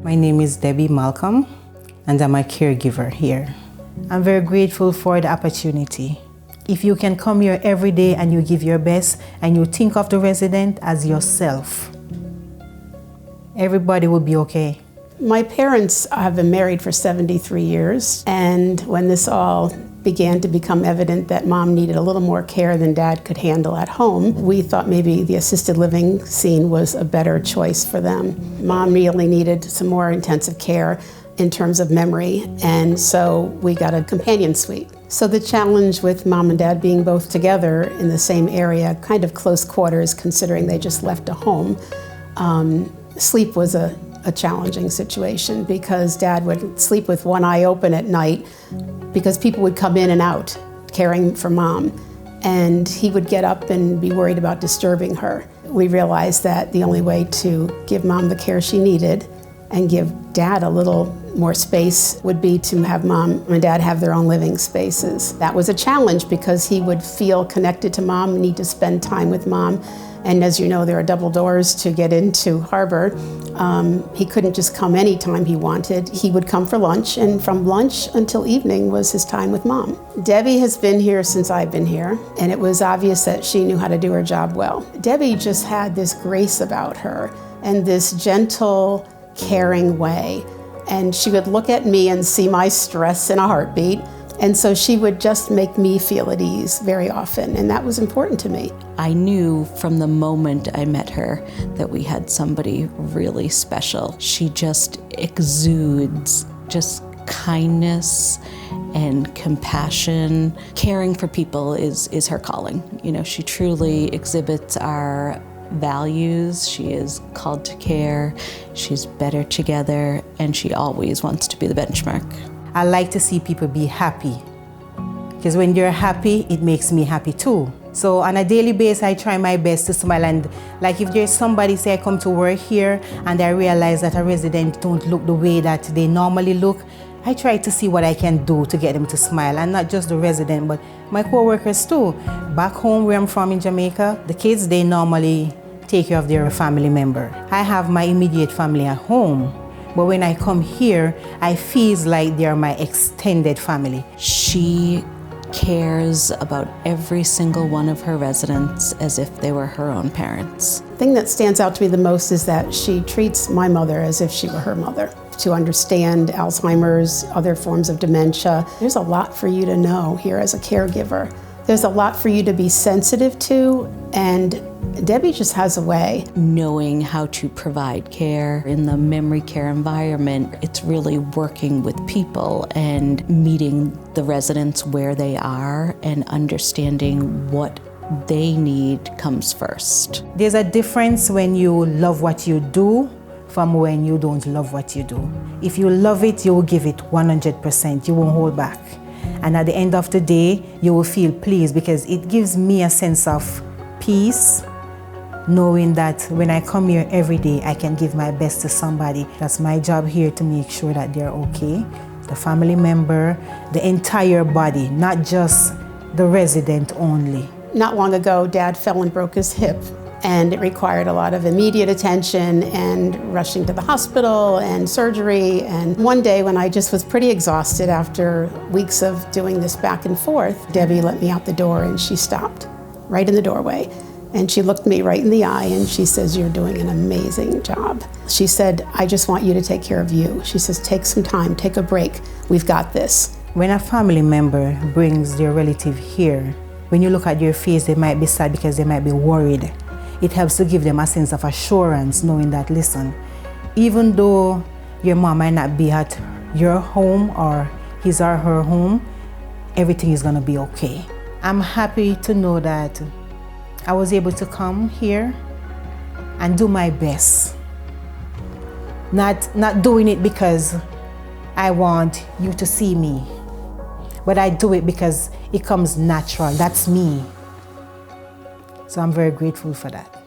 My name is Debbie Malcolm, and I'm a caregiver here. I'm very grateful for the opportunity. If you can come here every day and you give your best and you think of the resident as yourself, everybody will be okay. My parents have been married for 73 years, and when this all began to become evident that Mom needed a little more care than Dad could handle at home, we thought maybe the assisted living scene was a better choice for them. Mom really needed some more intensive care in terms of memory, and so we got a companion suite. So the challenge with Mom and Dad being both together in the same area, kind of close quarters considering they just left a home, sleep was a challenging situation because Dad would sleep with one eye open at night because people would come in and out caring for Mom, and he would get up and be worried about disturbing her. We realized that the only way to give Mom the care she needed and give Dad a little more space would be to have Mom and Dad have their own living spaces. That was a challenge because he would feel connected to Mom, need to spend time with Mom. And as you know, there are double doors to get into Harbor. He couldn't just come anytime he wanted. He would come for lunch, and from lunch until evening was his time with Mom. Debbie has been here since I've been here, and it was obvious that she knew how to do her job well. Debbie just had this grace about her and this gentle, caring way. And she would look at me and see my stress in a heartbeat. And so she would just make me feel at ease very often, and that was important to me. I knew from the moment I met her that we had somebody really special. She just exudes just kindness and compassion. Caring for people is her calling. You know, she truly exhibits our values. She is called to care, she's better together, and she always wants to be the benchmark. I like to see people be happy, because when you're happy, it makes me happy too. So on a daily basis, I try my best to smile, and like if there's somebody, say I come to work here and I realize that a resident don't look the way that they normally look, I try to see what I can do to get them to smile, and not just the resident, but my co-workers too. Back home where I'm from in Jamaica, the kids, they normally take care of their family member. I have my immediate family at home, but when I come here, I feel like they're my extended family. She cares about every single one of her residents as if they were her own parents. The thing that stands out to me the most is that she treats my mother as if she were her mother. To understand Alzheimer's, other forms of dementia, there's a lot for you to know here as a caregiver. There's a lot for you to be sensitive to, and Debbie just has a way. Knowing how to provide care in the memory care environment, it's really working with people and meeting the residents where they are and understanding what they need comes first. There's a difference when you love what you do from when you don't love what you do. If you love it, you will give it 100%, you won't hold back. And at the end of the day, you will feel pleased, because it gives me a sense of peace, knowing that when I come here every day, I can give my best to somebody. That's my job here, to make sure that they're okay. The family member, the entire body, not just the resident only. Not long ago, Dad fell and broke his hip, and it required a lot of immediate attention and rushing to the hospital and surgery. And one day when I just was pretty exhausted after weeks of doing this back and forth, Debbie let me out the door, and she stopped right in the doorway. And she looked me right in the eye and she says, "You're doing an amazing job." She said, "I just want you to take care of you." She says, "Take some time, take a break. We've got this." When a family member brings their relative here, when you look at their face, they might be sad because they might be worried. It helps to give them a sense of assurance, knowing that, listen, even though your mom might not be at your home or his or her home, everything is gonna be okay. I'm happy to know that I was able to come here and do my best. Not doing it because I want you to see me, but I do it because it comes natural. That's me. So I'm very grateful for that.